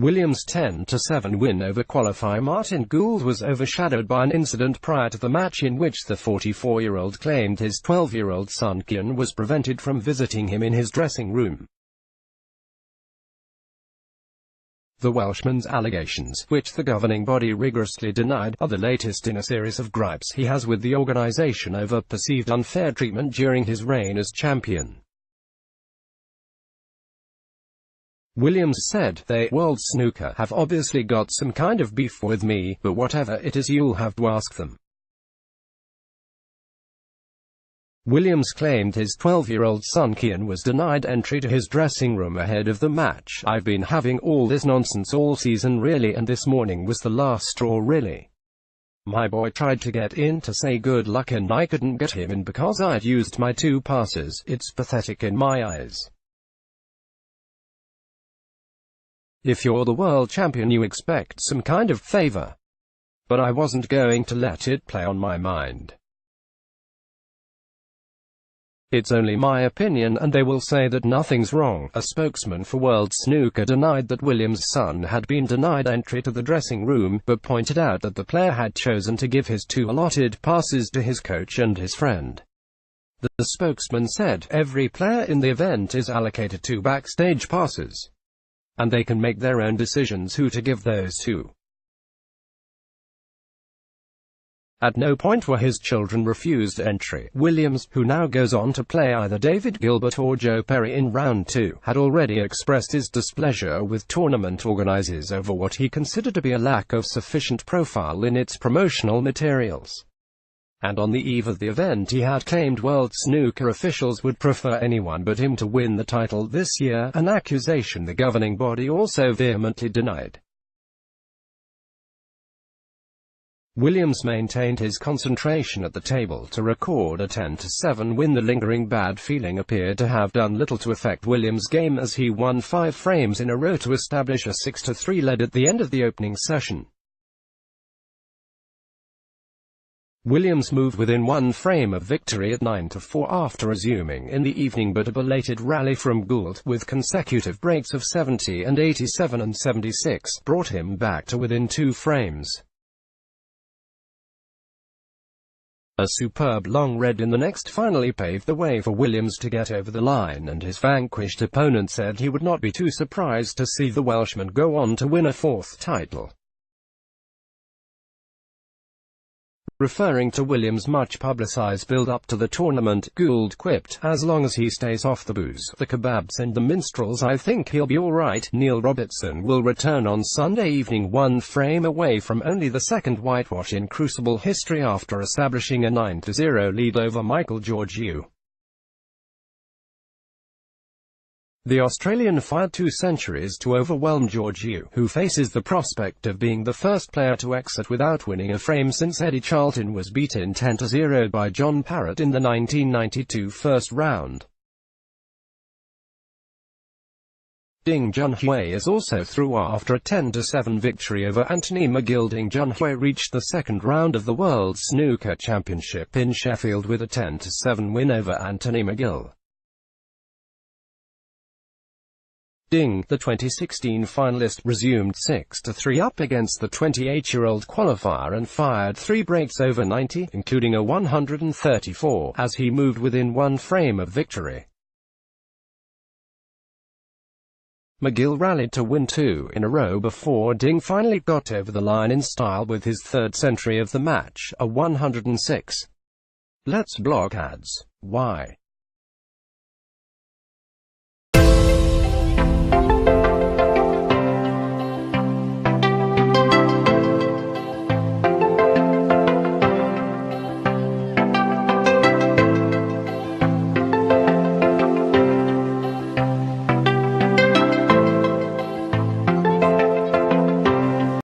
Williams' 10-7 win over qualifier Martin Gould was overshadowed by an incident prior to the match in which the 44-year-old claimed his 12-year-old son Kian was prevented from visiting him in his dressing room. The Welshman's allegations, which the governing body rigorously denied, are the latest in a series of gripes he has with the organisation over perceived unfair treatment during his reign as champion. Williams said, "They, World Snooker, have obviously got some kind of beef with me, but whatever it is you'll have to ask them." Williams claimed his 12-year-old son Kian was denied entry to his dressing room ahead of the match. "I've been having all this nonsense all season really, and this morning was the last straw really. My boy tried to get in to say good luck and I couldn't get him in because I'd used my 2 passes. It's pathetic in my eyes. If you're the world champion you expect some kind of favor. But I wasn't going to let it play on my mind. It's only my opinion and they will say that nothing's wrong." A spokesman for World Snooker denied that Williams' son had been denied entry to the dressing room, but pointed out that the player had chosen to give his 2 allotted passes to his coach and his friend. The spokesman said, "Every player in the event is allocated 2 backstage passes. And they can make their own decisions who to give those to. At no point were his children refused entry." Williams, who now goes on to play either David Gilbert or Joe Perry in round 2, had already expressed his displeasure with tournament organisers over what he considered to be a lack of sufficient profile in its promotional materials. And on the eve of the event he had claimed World Snooker officials would prefer anyone but him to win the title this year, an accusation the governing body also vehemently denied. Williams maintained his concentration at the table to record a 10-7 win. The lingering bad feeling appeared to have done little to affect Williams' game as he won 5 frames in a row to establish a 6-3 lead at the end of the opening session. Williams moved within 1 frame of victory at 9-4 after resuming in the evening, but a belated rally from Gould, with consecutive breaks of 70 and 87 and 76, brought him back to within 2 frames. A superb long red in the next finally paved the way for Williams to get over the line, and his vanquished opponent said he would not be too surprised to see the Welshman go on to win a 4th title. Referring to Williams' much-publicized build-up to the tournament, Gould quipped, "As long as he stays off the booze, the kebabs and the minstrels, I think he'll be alright." Neil Robertson will return on Sunday evening 1 frame away from only the 2nd whitewash in Crucible history after establishing a 9-0 lead over Michael Georgiou. The Australian fired 2 centuries to overwhelm Georgiou, who faces the prospect of being the first player to exit without winning a frame since Eddie Charlton was beaten 10-0 by John Parrott in the 1992 first round. Ding Junhui is also through after a 10-7 victory over Anthony McGill. Ding Junhui reached the 2nd round of the World Snooker Championship in Sheffield with a 10-7 win over Anthony McGill. Ding, the 2016 finalist, resumed 6-3 up against the 28-year-old qualifier and fired 3 breaks over 90, including a 134, as he moved within 1 frame of victory. McGill rallied to win 2 in a row before Ding finally got over the line in style with his 3rd century of the match, a 106. Let's block ads. Why?